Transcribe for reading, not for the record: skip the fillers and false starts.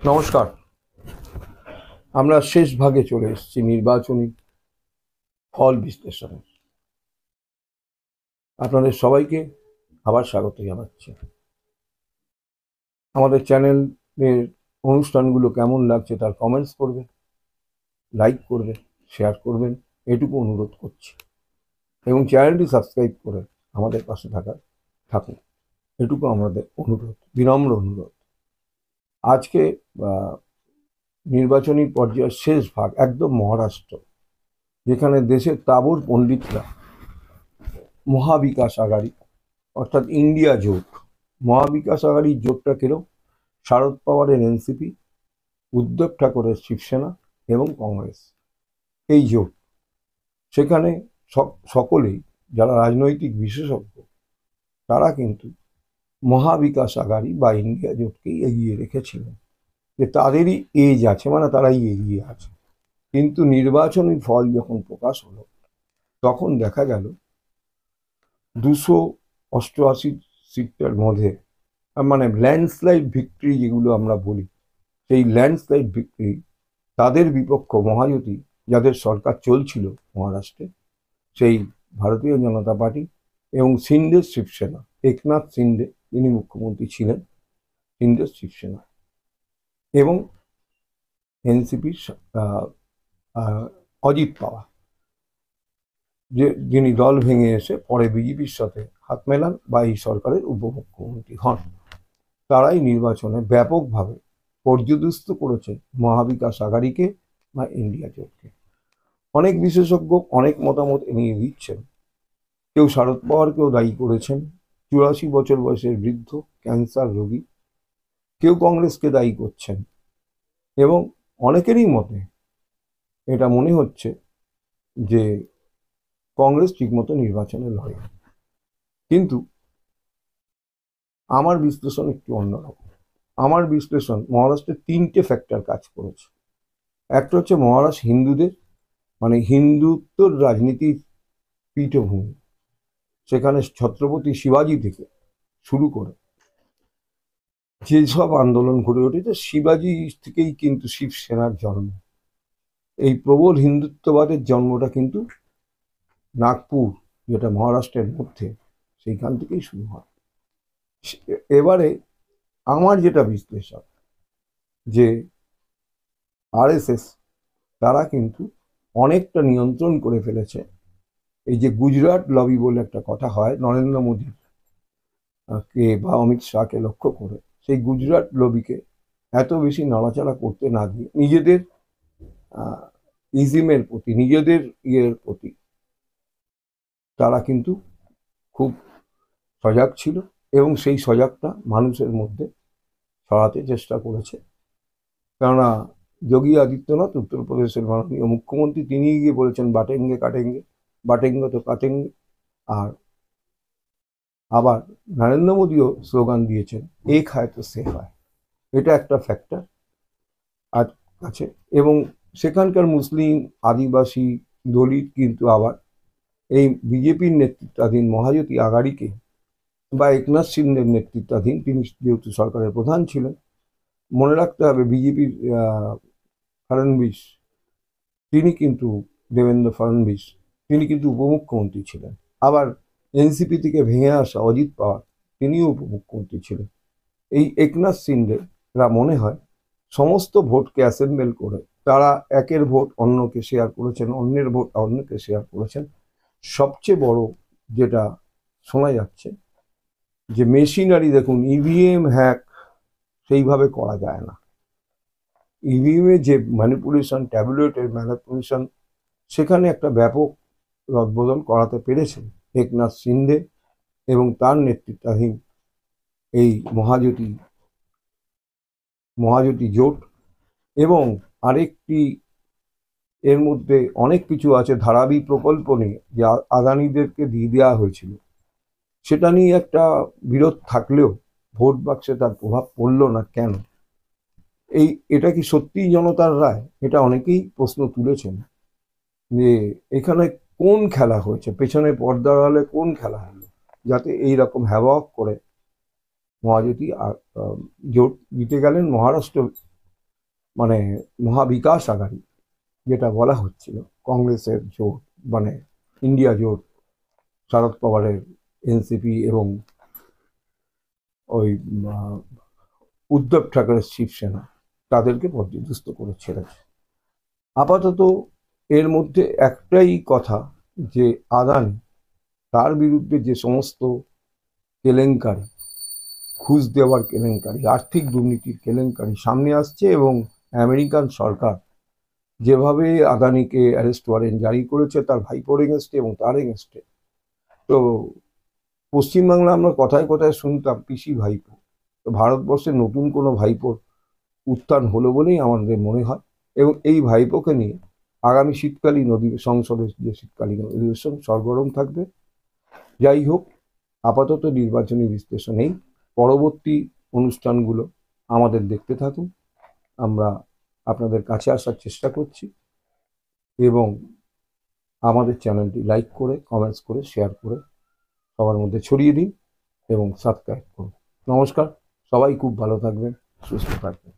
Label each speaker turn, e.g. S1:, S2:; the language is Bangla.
S1: নমস্কার। আমরা শেষ ভাগে চলে এসেছি নির্বাচনী ফল বিশ্লেষণে। আপনাদের সবাইকে আবার স্বাগত জানাচ্ছি। আমাদের চ্যানেলের অনুষ্ঠানগুলো কেমন লাগছে তার কমেন্টস করবেন, লাইক করবেন, শেয়ার করবেন, এটুকু অনুরোধ করছি। এবং চ্যানেলটি সাবস্ক্রাইব করে আমাদের পাশে থাকুন, এটুকু আমাদের অনুরোধ, বিনম্র অনুরোধ। আজকে নির্বাচনী পর্যায়ের শেষ ভাগ, একদম মহারাষ্ট্র, যেখানে দেশের তাবড় পণ্ডিতরা মহাবিকাশ আঘাড়ি অর্থাৎ ইন্ডিয়া জোট, মহাবিকাশ আঘাড়ির জোটটা কেন? শারদ পাওয়ারের এনসিপি, উদ্ধব ঠাকরের শিবসেনা এবং কংগ্রেস, এই জোট। সেখানে সকলেই যারা রাজনৈতিক বিশেষজ্ঞ তারা কিন্তু মহাবিকাশ আঘাড়ি বা ইন্ডিয়া জোটকেই এগিয়ে রেখেছিলেন, যে তাদেরই এজ আছে, মানে তারাই এগিয়ে আছে। কিন্তু নির্বাচনী ফল যখন প্রকাশ হলো তখন দেখা গেল 288 সিটের মধ্যে, মানে ল্যান্ডস্লাইড ভিক্টরি যেগুলো আমরা বলি, সেই ল্যান্ডস্লাইড ভিক্টরি তাদের বিপক্ষ মহাজোটী যাদের সরকার চলছিল মহারাষ্ট্রে, সেই ভারতীয় জনতা পার্টি এবং শিন্ডের শিবসেনা, একনাথ শিন্ডে যিনি মুখ্যমন্ত্রী ছিলেন, শিন্ডের শিবসেনা এবং এনসিপির অজিত পাওয়ার, যিনি দল ভেঙে এসে পরে বিজেপির সাথে হাত মেলান বা এই সরকারের উপমুখ্যমন্ত্রী হন, তারাই নির্বাচনে ব্যাপকভাবে পর্যদস্ত করেছে মহাবিকাশ আঘাড়িকে বা ইন্ডিয়া জোটকে। অনেক বিশেষজ্ঞ অনেক মতামত নিয়ে দিচ্ছেন। কেউ শারদ পাওয়ারকেও দায়ী করেছেন, 84 বছর বয়সের বৃদ্ধ ক্যান্সার রোগী। কেউ কংগ্রেসকে দায়ী করছেন এবং অনেকেরই মতে এটা মনে হচ্ছে যে কংগ্রেস ঠিকমতো নির্বাচনে লড়ে। কিন্তু আমার বিশ্লেষণ একটু অন্যরকম। আমার বিশ্লেষণ, মহারাষ্ট্রের 3টে ফ্যাক্টর কাজ করেছে। একটা হচ্ছে মহারাষ্ট্র হিন্দুদের, মানে হিন্দুত্বর রাজনীতির পীঠভূমি। সেখানে ছত্রপতি শিবাজি থেকে শুরু করে যেসব আন্দোলন গড়ে উঠেছে, শিবাজি থেকেই কিন্তু শিবসেনার জন্ম। এই প্রবল হিন্দুত্ববাদের জন্মটা কিন্তু নাগপুর, যেটা মহারাষ্ট্রের মধ্যে, সেইখান থেকেই শুরু হয়। এবারে আমার যেটা বিশ্লেষণ, যে আরএসএস তারা কিন্তু অনেকটা নিয়ন্ত্রণ করে ফেলেছে। এই যে গুজরাট লবি বলে একটা কথা হয় নরেন্দ্র মোদী কে বা অমিত শাহকে লক্ষ্য করে, সেই গুজরাট লবিকে এত বেশি নড়াচড়া করতে না দিয়ে নিজেদের ইজিমের প্রতি, নিজেদের ইয়ের প্রতি তারা কিন্তু খুব সজাগ ছিল এবং সেই সজাগটা মানুষের মধ্যে ছড়াতে চেষ্টা করেছে। কেননা যোগী আদিত্যনাথ, উত্তরপ্রদেশের মাননীয় মুখ্যমন্ত্রী, তিনি গিয়ে বলেছেন বাটেঙ্গে কাটেঙ্গে, বাটেঙ্গে তো কাটেঙ্গে। আর আবার নরেন্দ্র মোদীও স্লোগান দিয়েছেন এক হয় তো সে হয়। এটা একটা ফ্যাক্টর আছে। এবং সেখানকার মুসলিম, আদিবাসী, দলিত কিন্তু আবার এই বিজেপির নেতৃত্বাধীন মহাজোটী আঘাড়িকে বা একনাথ শিন্ডের নেতৃত্বাধীন, তিনি যেহেতু সরকারের প্রধান ছিলেন, মনে রাখতে হবে বিজেপির ফড়নবিস, তিনি কিন্তু দেবেন্দ্র ফড়নবিস, তিনি কিন্তু উপমুখ্যমন্ত্রী ছিলেন। আবার এনসিপি থেকে ভেঙে আসা অজিত পাওয়ার, তিনিও উপমুখ্যমন্ত্রী ছিলেন। এই একনাথ শিন্ডেরা মনে হয় সমস্ত ভোটকে অ্যাসেম্বল করে তারা একের ভোট অন্যকে শেয়ার করেছেন, অন্যের ভোট অন্যকে শেয়ার করেছেন। সবচেয়ে বড় যেটা শোনা যাচ্ছে, যে মেশিনারি, দেখুন ইভিএম হ্যাক সেইভাবে করা যায় না। ইভিএমে যে ম্যানিপুলেশন, ট্যাবুলেটের ম্যানিপুলেশন, সেখানে একটা ব্যাপক রদবদল করাতে পেরেছেন একনাথ শিন্ডে এবং তার নেতৃত্বাধীন এই মহাজোটী জোট। এবং আরেকটি এর মধ্যে অনেক কিছু আছে, ধারাবি প্রকল্প নিয়ে যে আদানিদেরকে দিয়ে দেওয়া হয়েছিল, সেটা নিয়ে একটা বিরোধ থাকলেও ভোট বাক্সে তার প্রভাব পড়লো না কেন? এটা কি সত্যিই জনতার রায়? এটা অনেকেই প্রশ্ন তুলেছেন যে এখানে কোন খেলা হয়েছে, পেছনে পর্দার আড়ালে কোন খেলা হলো, যাতে এইরকম হ্যাওয়াক করে মহাজোটী জোট জিতে গেলেন। মহারাষ্ট্র মানে মহাবিকাশ আঘাড়ি যেটা বলা হচ্ছিল, কংগ্রেসের জোট, মানে ইন্ডিয়া জোট, শরদ পাওয়ারের এনসিপি এবং ওই উদ্ধব ঠাকরের শিবসেনা, তাদেরকে পর্যদস্ত করে ছেড়েছে। আপাতত এর মধ্যে একটাই কথা, যে আদানি, তার বিরুদ্ধে যে সমস্ত কেলেঙ্কারি, ঘুষ দেওয়ার কেলেঙ্কারি, আর্থিক দুর্নীতির কেলেঙ্কারি সামনে আসছে, এবং আমেরিকান সরকার যেভাবে আদানিকে অ্যারেস্ট ওয়ারেন্ট জারি করেছে তার ভাইপোর এগেনস্টে এবং তার এগেনস্টে, তো পশ্চিমবাংলা আমরা কথায় কথায় শুনতাম পিসি ভাইপো, তো ভারতবর্ষে নতুন কোনো ভাইপোর উত্থান হলো বলেই আমাদের মনে হয়। এবং এই ভাইপোকে নিয়ে আগামী শীতকালীন সংসদের যে শীতকালীন অধিবেশন সরগরম থাকবে। যাই হোক, আপাতত নির্বাচনী বিশ্লেষণেই পরবর্তী অনুষ্ঠানগুলো আমাদের দেখতে থাকুন। আমরা আপনাদের কাছে আসার চেষ্টা করছি, এবং আমাদের চ্যানেলটি লাইক করে, কমেন্টস করে, শেয়ার করে সবার মধ্যে ছড়িয়ে দিন এবং সাবস্ক্রাইব করুন। নমস্কার, সবাই খুব ভালো থাকবেন, সুস্থ থাকবেন।